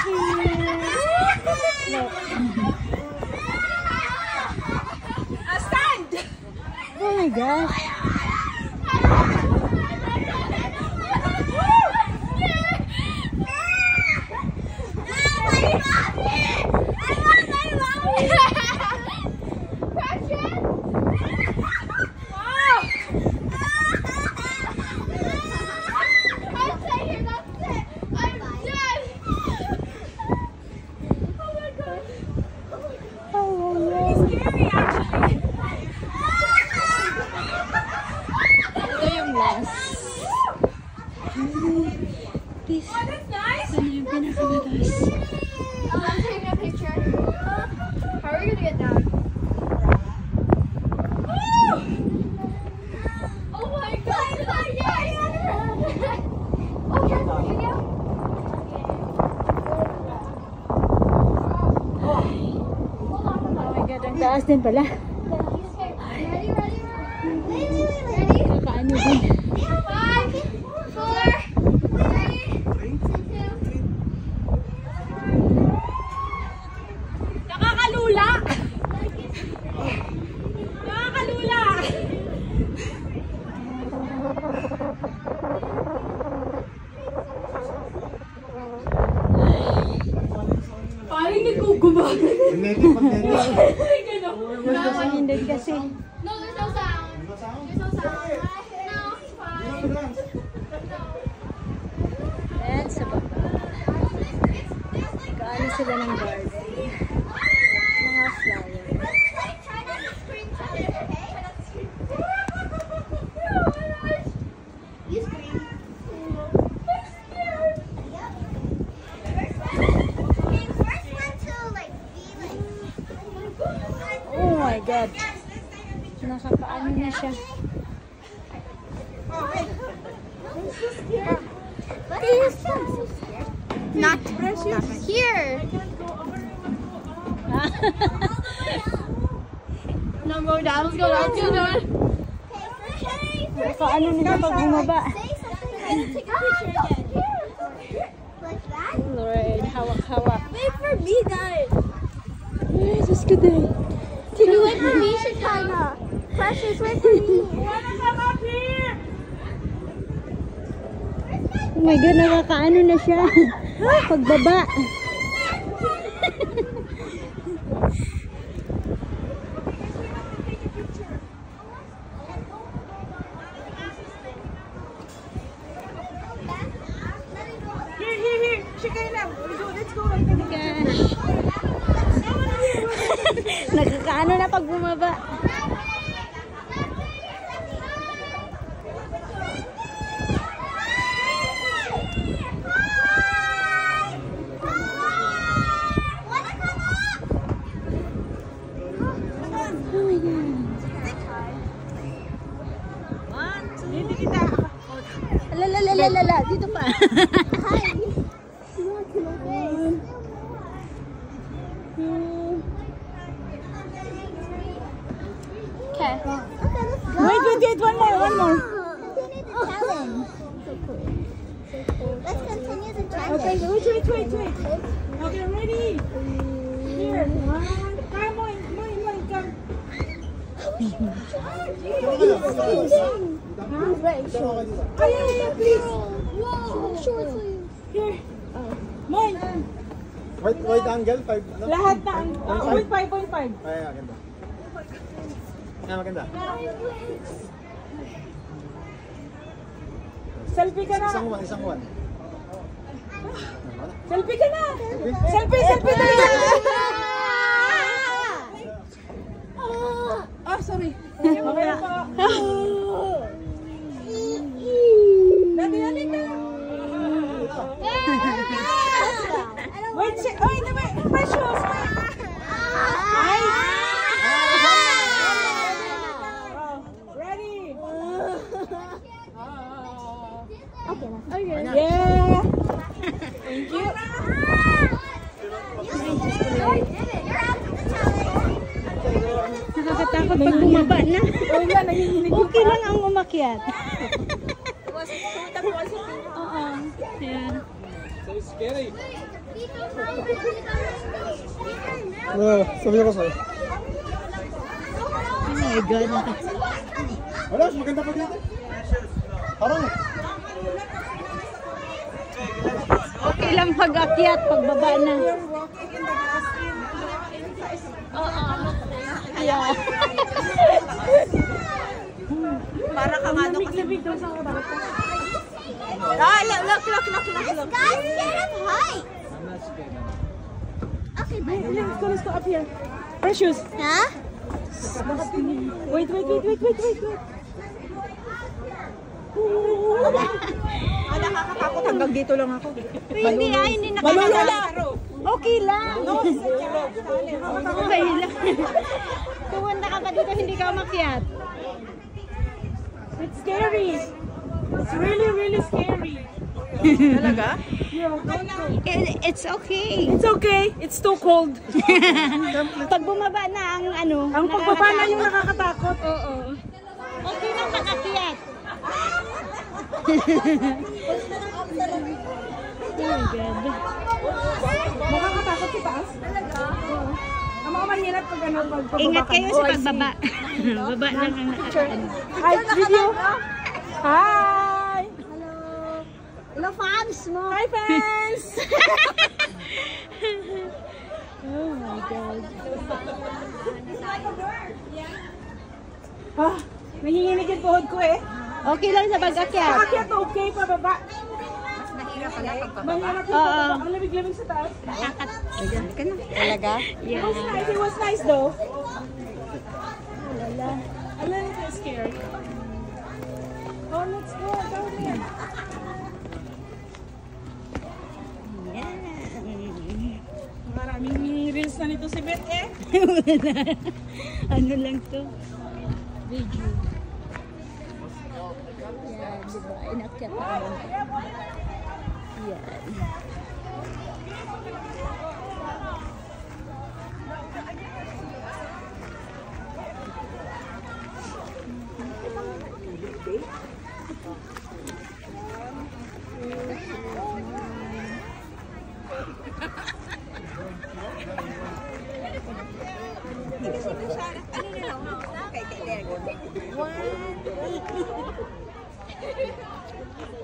Look. Stand! Oh my gosh. This. Oh, that's nice. Ano yung pinakamataas? I'm taking a picture. How are we gonna get down? Oh my god! Oh, careful, you go. Oh my god, ang taas din pala. Ready? Ready? Kakaano din. 5, 4, 3, 2. Nakakalula! Nakakalula! Parang nagkugubagan. Hindi kasi. No, there's no sound. There's no sound. No, it's fine. Ayan sa baba. Kaano sila ng garden. Mga flower. Oh my god. Nakapaano na siya. Not precious. Here. No, go down. Let's go down. Let's go down. Nakapaano na siya pag bumaba. Lord, hawak-hawak. Wait for me, guys. Ay, Diyos ko din. Can you wait for me, Shekinah? Precious, wait for me. Oh my God, nakakaano na siya. Pagbaba. Here. Shekinah, let's go. Gosh. Nakakaano na pag bumaba. Lalalala, dito pa. Okay. Wait, one more. Let's continue the challenge. Okay, wait. Okay, ready? Here. Come on, come. Please. Whoa. Short sleeve. Here. Moin. Wide angle, 5. Ano? Lahat na ang 5.5. Ay, maganda. Ah, maganda. Selfie ka na. Isang one. Selfie ka na. Selfie tayo. Oh, sorry. Okay na po. Dali ka. Wait, precious. Ready? Okay. Yeah. Thank you. Nakakatakot pag bumaba na. Okay lang ang umakyat. Oo. Ayan. So scary. Sabi ko sa'yo. Oh my God. Wala, maganda pa dito. Parang Okay lang pag-akyat, pagbaba na. Oo. Yeah. Para ka nga doon. Look. Guys, get up high. Okay, bye. Let's go up here. Precious. Huh? Wait. Nakakatakot. Hanggang dito lang ako. Hindi Malulula. Okay lang. Okay lang. Pumunta ka pa dito, hindi ka umakyat. It's scary. It's really scary. Talaga? It's okay. It's okay. It's too cold. Pag bumaba na ang ano, Ang pagbaba na yung nakakatakot. nakakatakot. Oo. Okay lang pag-akyat. Oh my God. Makakatakot sa taas? Oo. Ang mga mahirap pag ano, pag pagbaba Ingat ka. kayo sa pagbaba. Baba lang ang nakakano. Hi, video. Hi! Hello, fans mo. Hi, fans! Oh my God. Ah, nanginginig yung tuhod ko eh. Okay lang sa pag-akyat. Paakyat okay, pababa. Mahirap yung Oo. pababa. Ang lamig-lamig sa taas. Talaga? It was nice. It was nice though. A little bit scary. Oh, let's go. Go there. Maraming reels na nito si Beth eh. Ano lang to? Video. Yan, diba? Inakyat naman. Yan.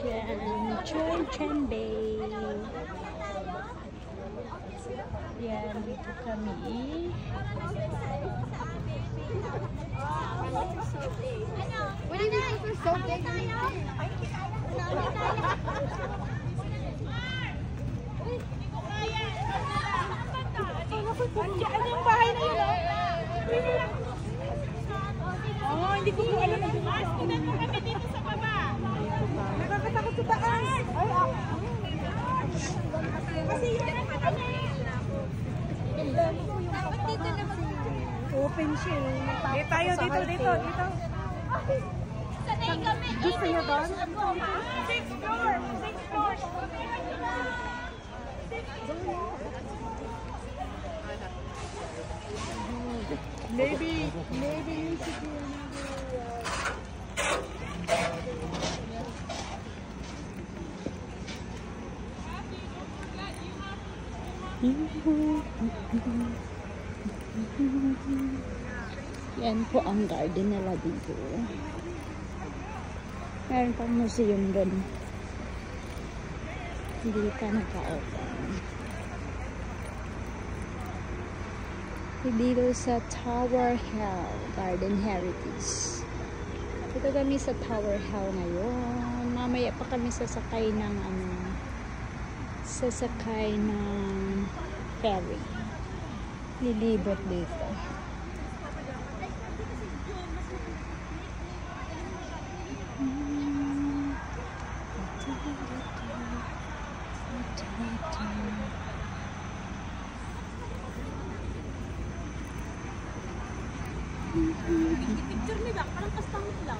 Yan, Chon Bay. Yan, dito kami. What do you think we're so big? Ano yung bahay na yun? Oh, hindi ko po alam na dumaan. Tingnan mo kami dito sa baba. Nakakatakot sa taas. Ay, kasi yun ang Open siya. Dito. Sanay kami. Gusto niyo doon? 6th floor. Maybe you should do Yan po ang garden nila dito. Meron pang museum doon. Hindi pa naka-open. Dito sa Tower Hill Garden Heritage. Dito kami sa Tower Hill ngayon. Mamaya pa kami sasakay ng ferry. Lilibot dito. Picture nila, parang kastangit lang.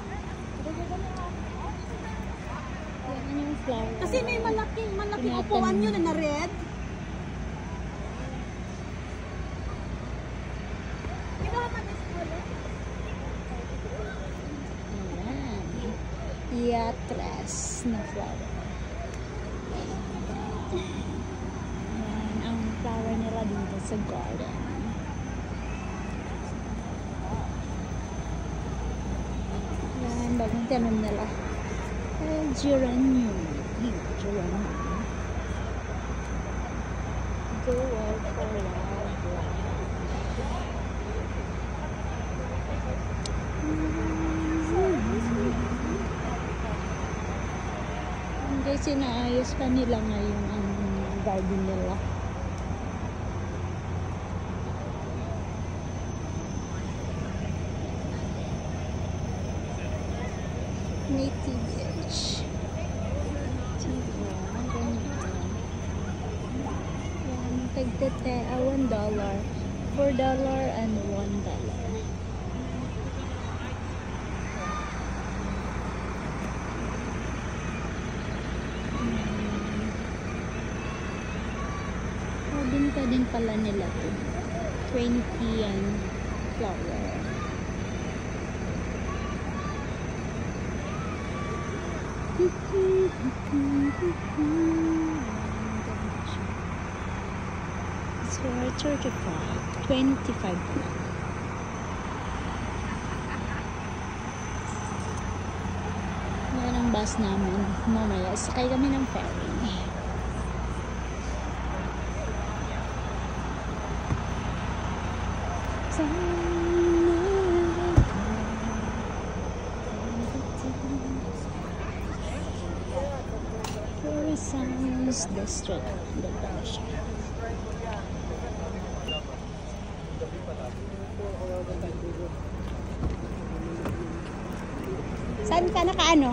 Yan yung flower. Kasi may malaking Tinatanong. upuan yun na red. Ayan. Yatras na flower. Ayan. nila dito sa garden. Yan, bagong tanim nila. Geranium. Geranium. Go out for wildlife. Guys, inaayos pa nila ngayon ang garden nila. Native edge. Ang ganito. Yan, tagtete, $1. $4 and $1. Binta din pala nila to. 20 yan flower. It's for 35. 25 pala. Yan ang bus namin. Mamaya, sakay kami ng ferry. Sounds district. Saan ka nakaano?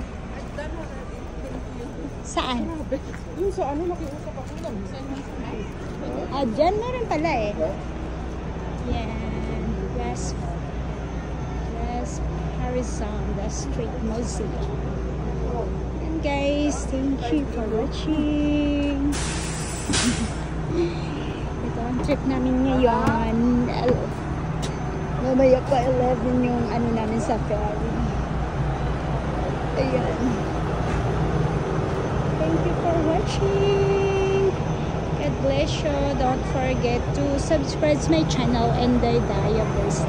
Saan? Yung sa ano, nakiusap ako lang. Ah, dyan meron pala eh. Yan. West Harrison, the Street Museum. And guys, thank you for watching. Ito ang trip namin ngayon. Mamaya pa 11 yung ano namin sa ferry. Ayan. Thank you for watching. God bless you. Don't forget to subscribe my channel and the Diabetes.